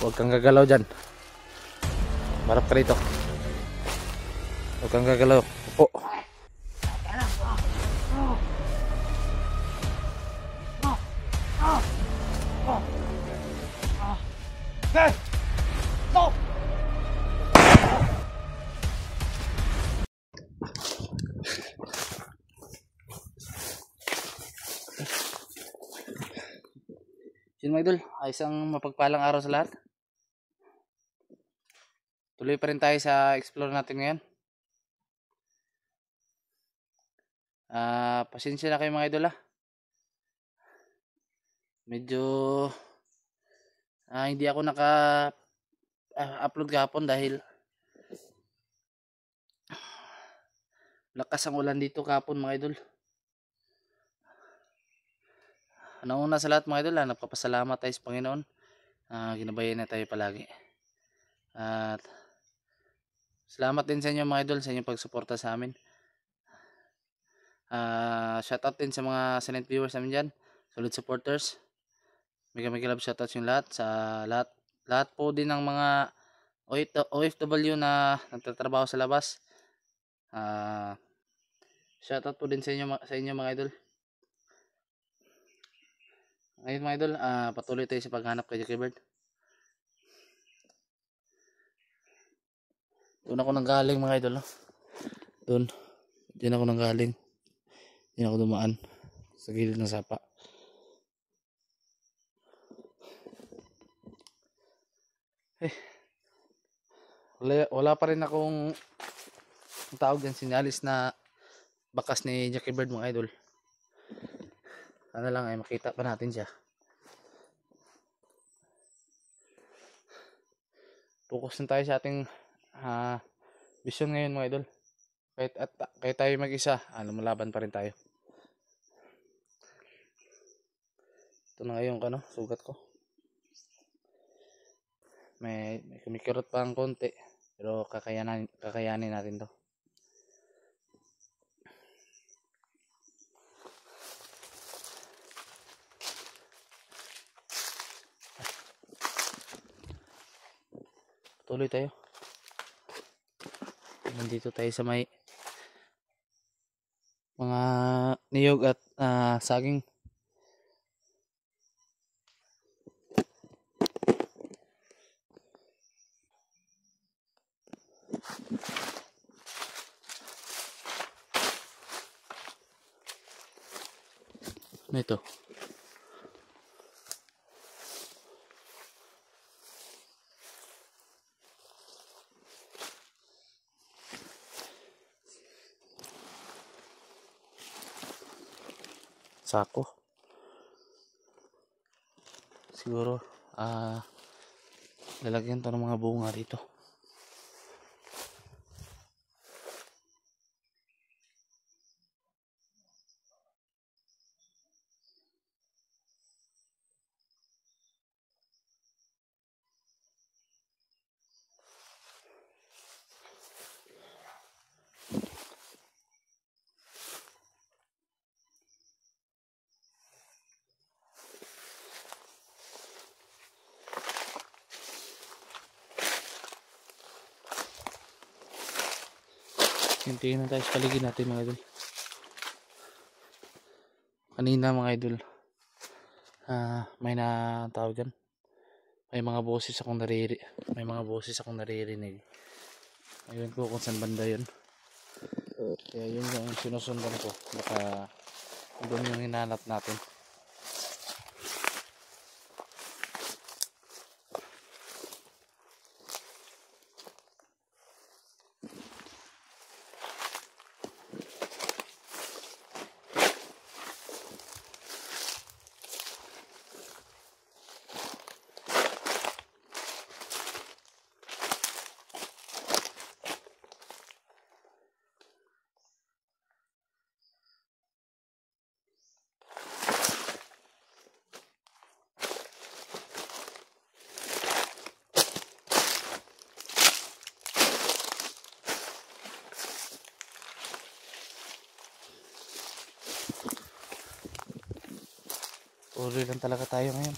Huwag kang gagalaw dyan. Marap ka rito. Huwag kang gagalaw. Upo. Yun mga idol, isang mapagpalang araw sa lahat. Tuloy pa rin tayo sa explore natin ngayon. Pasensya na kayo mga idol ha. Medyo hindi ako naka-upload kahapon dahil lakas ang ulan dito kahapon mga idol. Nauna sa lahat mga idol, nagpapasalamat tayo sa Panginoon. Ginabayan na tayo palagi. At salamat din sa inyo mga idol sa inyong pagsuporta sa amin. Shoutout din sa mga silent viewers namin dyan, solid supporters. Mega love shoutouts yung lahat sa lahat po din ng mga OFW na nagtatrabaho sa labas. Shoutout po din sa inyo mga idol. Ngayon mga idol, patuloy tayo sa paghanap kay Jackie Bird. Doon ako nanggaling mga idol, no? Diyan ako nanggaling. Diyan ako dumaan sa gilid ng sapa. Wala pa rin akong tawag yan, sinyalis na bakas ni Jackie Bird mga idol. Ano lang ay makita pa natin siya. Focus na tayo sa ating vision ngayon mga idol. Kahit tayo mag-isa, lumalaban pa rin tayo. Ito na ngayon sugat ko. May kumikirot pa ang konti, pero kakayanin natin to. Tuloy tayo. Nandito tayo sa may mga niyog at saging. Ito. Sako. Siguro lalagyan to ng mga bunga dito. Tingnan tayo sa paligid natin mga idol. Kanina mga idol, may natawag dyan. May mga boses akong naririnig. Ayun ko kung saan banda yun. Kaya yun yung sinusundan ko. Baka doon yung hinanap natin. Tuloy lang talaga tayo ngayon.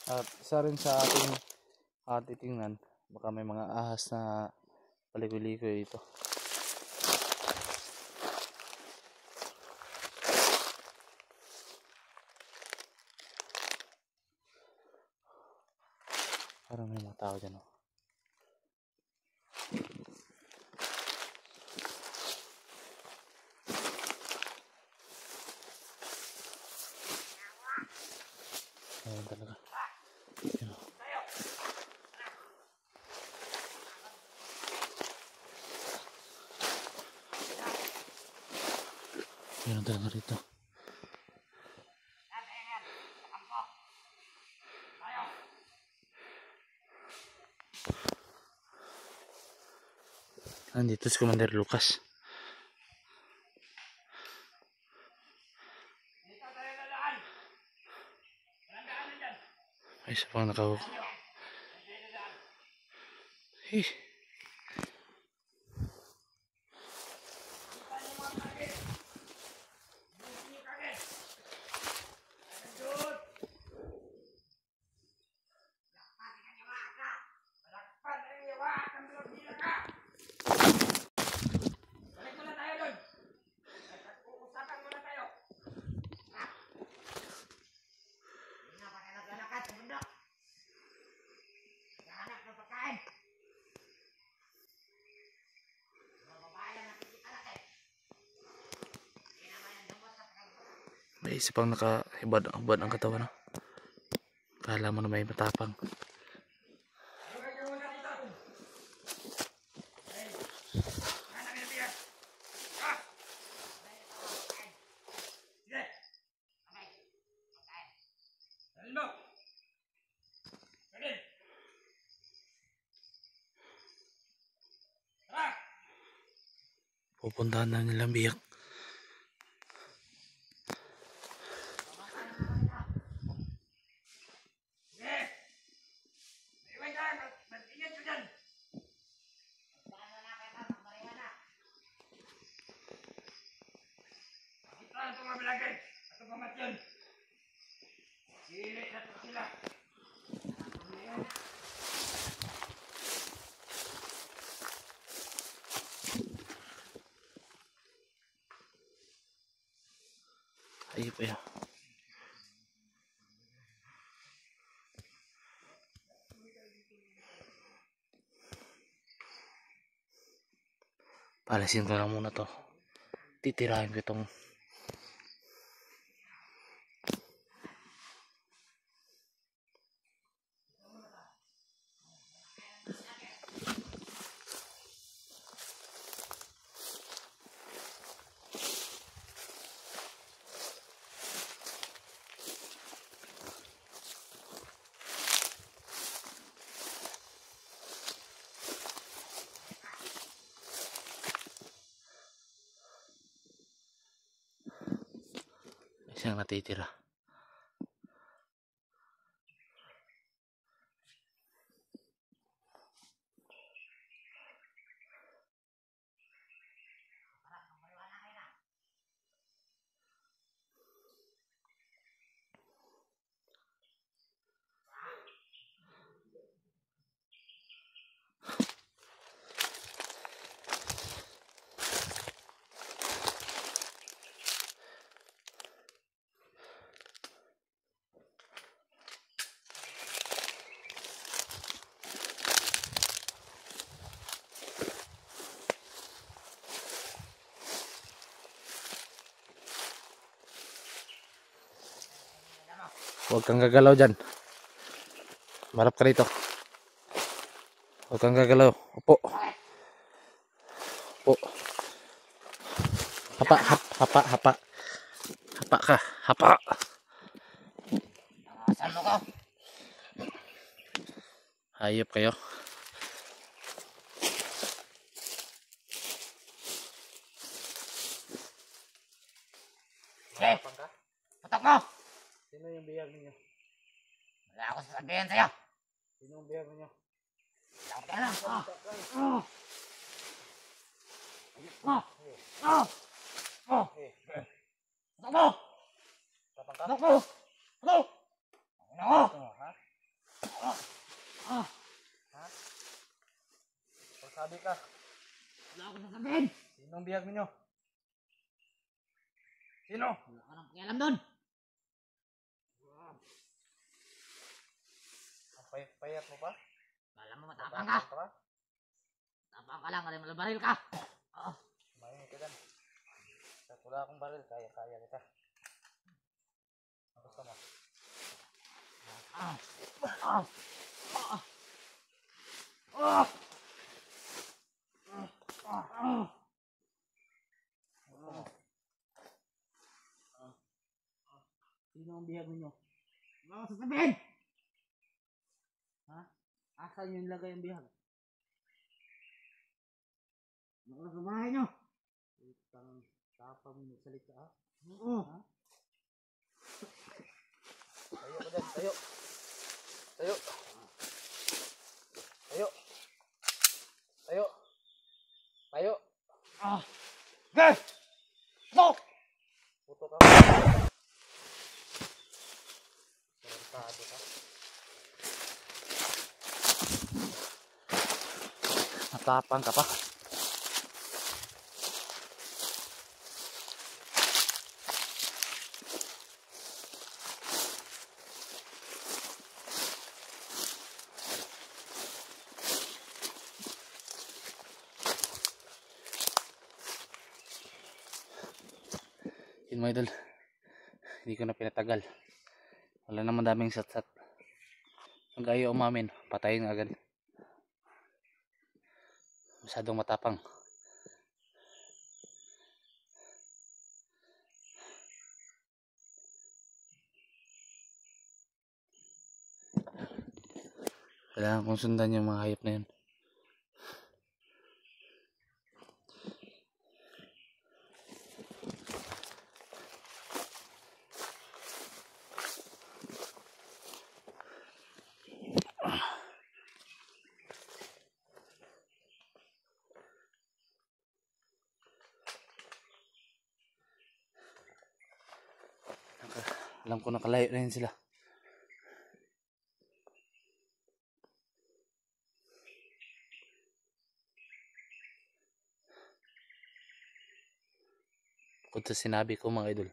At isa rin sa ating titingnan, baka may mga ahas na palikoy-likoy ito. Parang may mga tao dyan, oh. Ayan talaga. Ayan, oh. Ayan talaga rito. Nandito si Commander Lucas. Ay, isa pang nakahuk. Eh. May isa pang nakahibad ang katawan, no? Kala mo na may matapang. Pupuntahan na nilang biyak. Ayun pa yun. Palasin ko lang muna to. Titirahin ko itong isang natitira. Huwag kang gagalaw dyan. Marap ka rito. Huwag kang gagalaw. Upo. Upo. Hapa, hapa, hapa. Hapa ka. Hapa. Saan mo ka? Hayop kayo. Okay. Patok mo! Sino yung biyag ninyo? Wala ako sasabihin sa'yo. Sino yung biyag ninyo? Takot ka lang. Patok mo! Tapang ka? Patok mo! Patok! Ano mo? Ha? Sino? Wala ka nang pakialam doon. Payat mo pa? Kala mo matapang ka. Ka ba? Matapang ka lang, alam mo baril ka. Oo. Mahingi ka dyan. Kahit wala akong baril, kaya kita. Ang gusto mo? Ah. Ah. Ah. Ah. Ah. Sino ang bihag ninyo? Ano ako sasabihin? Ha? Asan yung lagay ang bihag? Ano ka sa bahay nyo? Utang tapang mo salita ha? Oo. Ha? Tayo ka dyan, tayo. Tayo. Tayo. Tayo. Tayo. Ah. Gay! No! Puto ka. Tarantado ka. Matapang ka pa. Yun mga idol, hindi ko na pinatagal. Wala naman daming satsat. Pag ayaw umamin, patayin agad. Masyadong matapang. Kailangan kong sundan yung mga hayop na yun. Alam ko nakalayo na yun sila. Kung sa sinabi ko mga idol,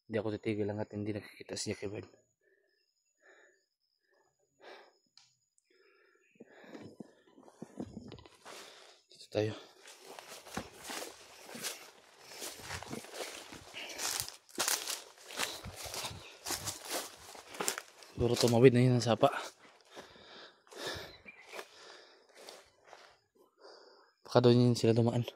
hindi ako titigil hanggat hindi nakikita si Jackie Bird. Dito tayo. Siguro tumawid na yun ang sapa. Baka doon yun sila dumaan.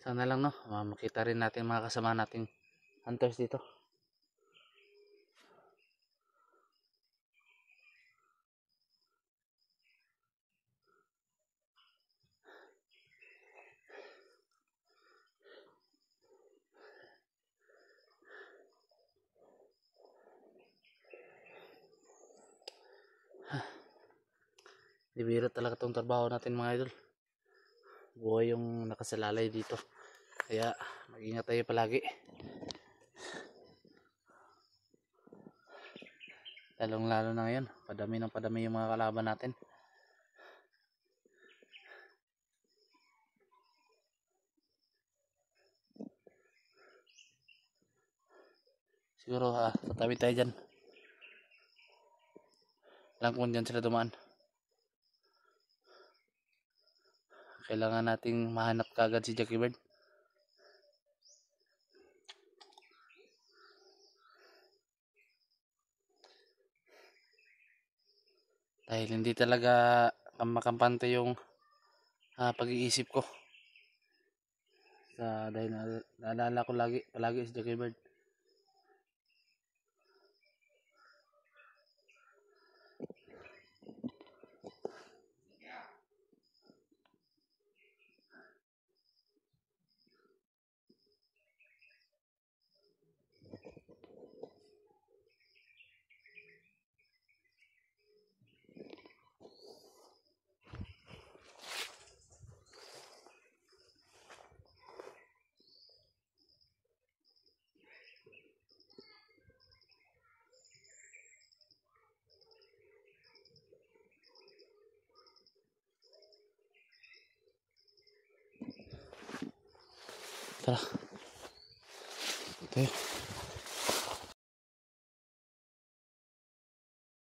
Sana lang no, makita rin natin mga kasama nating hunters dito. Di biro talaga tong trabaho natin mga idol. Buhay yung nakasalalay dito. Kaya mag-ingat tayo palagi. Lalong lalo na ngayon, padami ng padami yung mga kalaban natin. Siguro tatawid tayo dyan. Lang kung dyan sila dumaan. Kailangan nating mahanap kagad si Jackie Bird. Dahil hindi talaga makampante yung pag-iisip ko. Dahil naalala ko palagi si Jackie Bird. Tara. Tayo.